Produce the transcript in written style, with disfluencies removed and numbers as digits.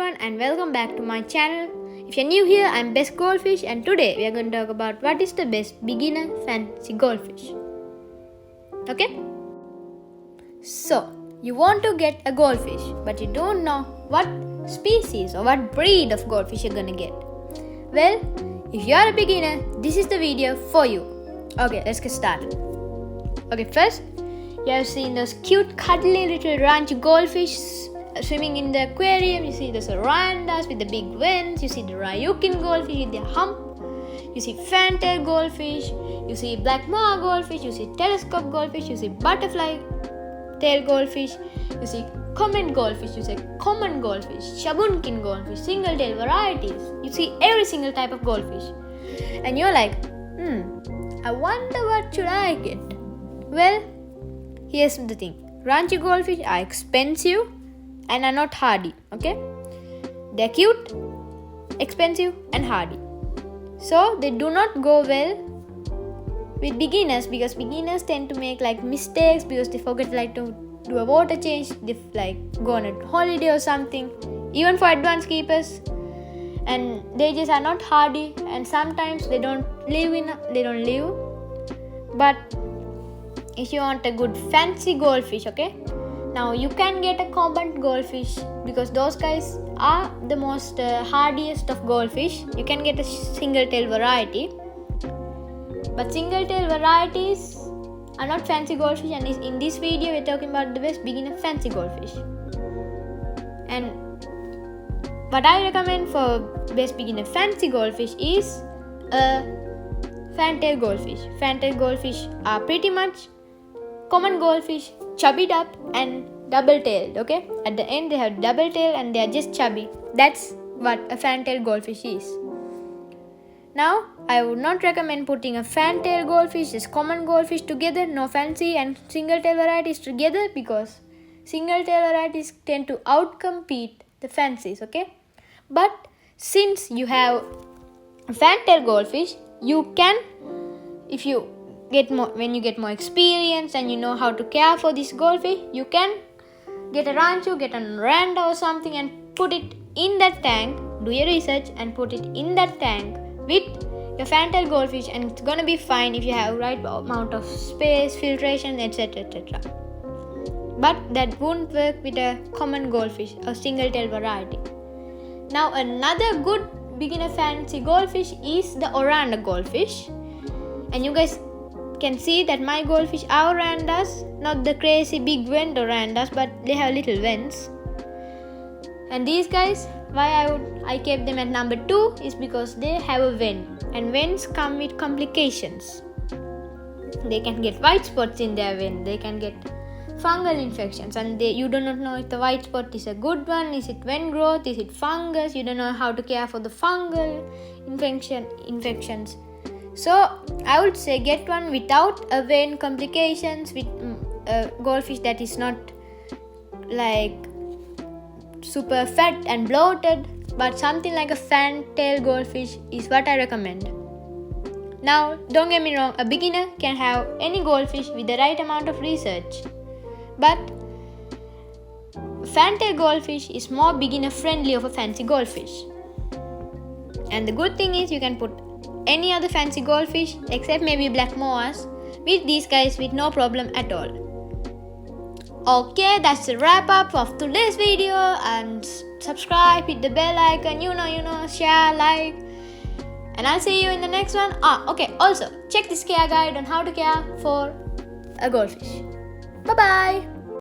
everyone and welcome back to my channel. If you're new here, I'm Best Goldfish and today we are going to talk about what is the best beginner fancy goldfish. Okay? So, you want to get a goldfish but you don't know what species or what breed of goldfish you're gonna get. Well, if you're a beginner, this is the video for you. Okay, let's get started. Okay, first, you have seen those cute cuddly little ranch goldfish swimming in the aquarium. You see those orandas with the big wings. You see the Ryukin goldfish with their hump. You see fantail goldfish. You see black moa goldfish. You see telescope goldfish. You see butterfly tail goldfish. You see comet goldfish. You see common goldfish, shabunkin goldfish, single tail varieties. You see every single type of goldfish. And you're like, I wonder what should I get? Well, here's the thing. Ranchi goldfish are expensive and are not hardy, okay? They're cute, expensive and hardy. So they do not go well with beginners because beginners tend to make mistakes because they forget to do a water change, they go on a holiday or something, even for advanced keepers. And they just are not hardy and sometimes they don't live. But if you want a good fancy goldfish, okay, now you can get a common goldfish because those guys are the most hardiest of goldfish. You can get a single tail variety, but single tail varieties are not fancy goldfish, and in this video we're talking about the best beginner fancy goldfish. And what I recommend for best beginner fancy goldfish is a fantail goldfish. Fantail goldfish are pretty much common goldfish, chubbied up and double-tailed, okay? At the end they have double tail and they are just chubby. That's what a fantail goldfish is. Now, I would not recommend putting a fantail goldfish, just common goldfish together, no fancy and single tail varieties together because single tail varieties tend to outcompete the fancies, okay? But since you have a fantail goldfish, you can, when you get more experience and you know how to care for this goldfish, you can get a rancho, get an oranda or something and put it in that tank, do your research and put it in that tank with your fantail goldfish, and it's gonna be fine if you have right amount of space, filtration, etc. But that won't work with a common goldfish or single tail variety. Now another good beginner fancy goldfish is the oranda goldfish, and you guys can see that my goldfish are orandas, not the crazy big vent orandas, but they have little vents. And these guys, why I kept them at number 2 is because they have a vent, and vents come with complications. They can get white spots in their vent, they can get fungal infections, and you do not know if the white spot is a good one, is it vent growth, is it fungus, you don't know how to care for the fungal infections. So I would say get one without a vein complications, with a goldfish that is not super fat and bloated, but something like a fantail goldfish is what I recommend. Now don't get me wrong, a beginner can have any goldfish with the right amount of research, but fantail goldfish is more beginner friendly of a fancy goldfish. And the good thing is you can put any other fancy goldfish except maybe black moas with these guys with no problem at all. Okay, that's the wrap up of today's video, and subscribe, hit the bell icon, share, like, and I'll see you in the next one. Okay, also check this care guide on how to care for a goldfish. Bye bye.